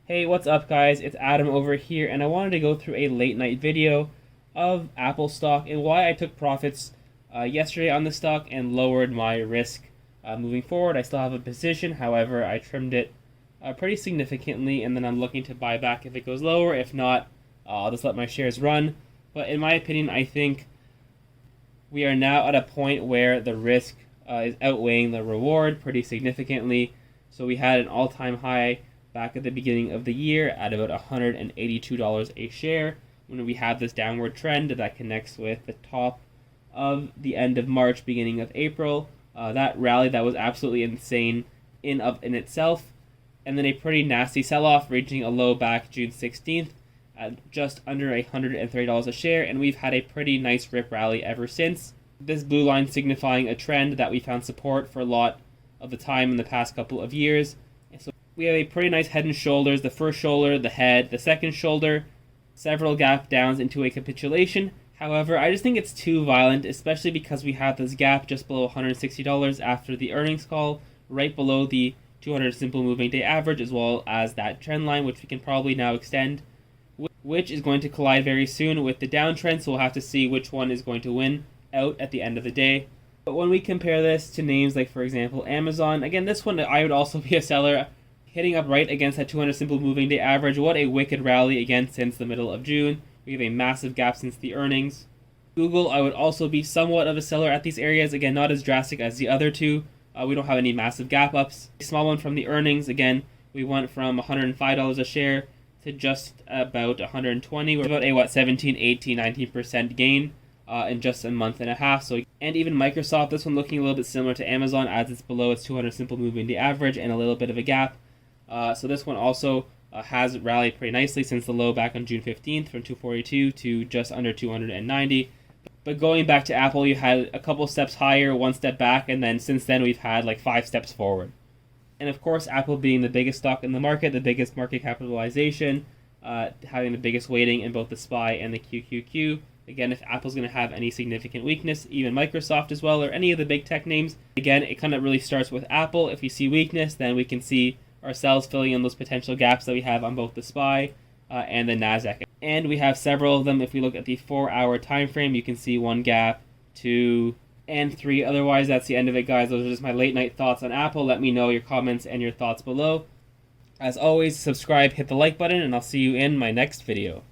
Hey, what's up guys? It's Adam over here, and I wanted to go through a late night video of Apple stock and why I took profits yesterday on the stock and lowered my risk moving forward. I still have a position, however, I trimmed it pretty significantly, and then I'm looking to buy back if it goes lower. If not, I'll just let my shares run. But in my opinion, I think we are now at a point where the risk is outweighing the reward pretty significantly. So we had an all-time high back at the beginning of the year at about $182 a share when we have this downward trend that connects with the top of the end of March, beginning of April. That rally that was absolutely insane in itself, and then a pretty nasty sell-off reaching a low back June 16th at just under $130 a share, and we've had a pretty nice rip rally ever since. This blue line signifying a trend that we found support for a lot of the time in the past couple of years. And so we have a pretty nice head and shoulders, the first shoulder, the head, the second shoulder, several gap downs into a capitulation. However, I just think it's too violent, especially because we have this gap just below $160 after the earnings call, right below the 200 simple moving day average, as well as that trend line, which we can probably now extend, which is going to collide very soon with the downtrend, so we'll have to see which one is going to win out at the end of the day. But when we compare this to names like, for example, Amazon, again, this one I would also be a seller, hitting up right against that 200 simple moving day average. What a wicked rally again since the middle of June. We have a massive gap since the earnings. Google, I would also be somewhat of a seller at these areas. Again, not as drastic as the other two. We don't have any massive gap ups. A small one from the earnings. Again, we went from $105 a share to just about $120. We're about a 17, 18, 19% gain in just a month and a half. So, and even Microsoft, this one looking a little bit similar to Amazon as it's below its 200 simple moving day average and a little bit of a gap. So this one also has rallied pretty nicely since the low back on June 15th from 242 to just under 290. But going back to Apple, you had a couple steps higher, one step back, and then since then we've had like 5 steps forward. And of course, Apple being the biggest stock in the market, the biggest market capitalization, having the biggest weighting in both the SPY and the QQQ. Again, if Apple's going to have any significant weakness, even Microsoft as well, or any of the big tech names, again, it kind of really starts with Apple. If we see weakness, then we can see ourselves filling in those potential gaps that we have on both the SPY and the NASDAQ. And we have several of them. If we look at the 4-hour time frame, you can see 1 gap, 2, and 3. Otherwise, that's the end of it, guys. Those are just my late night thoughts on Apple. Let me know your comments and your thoughts below. As always, subscribe, hit the like button, and I'll see you in my next video.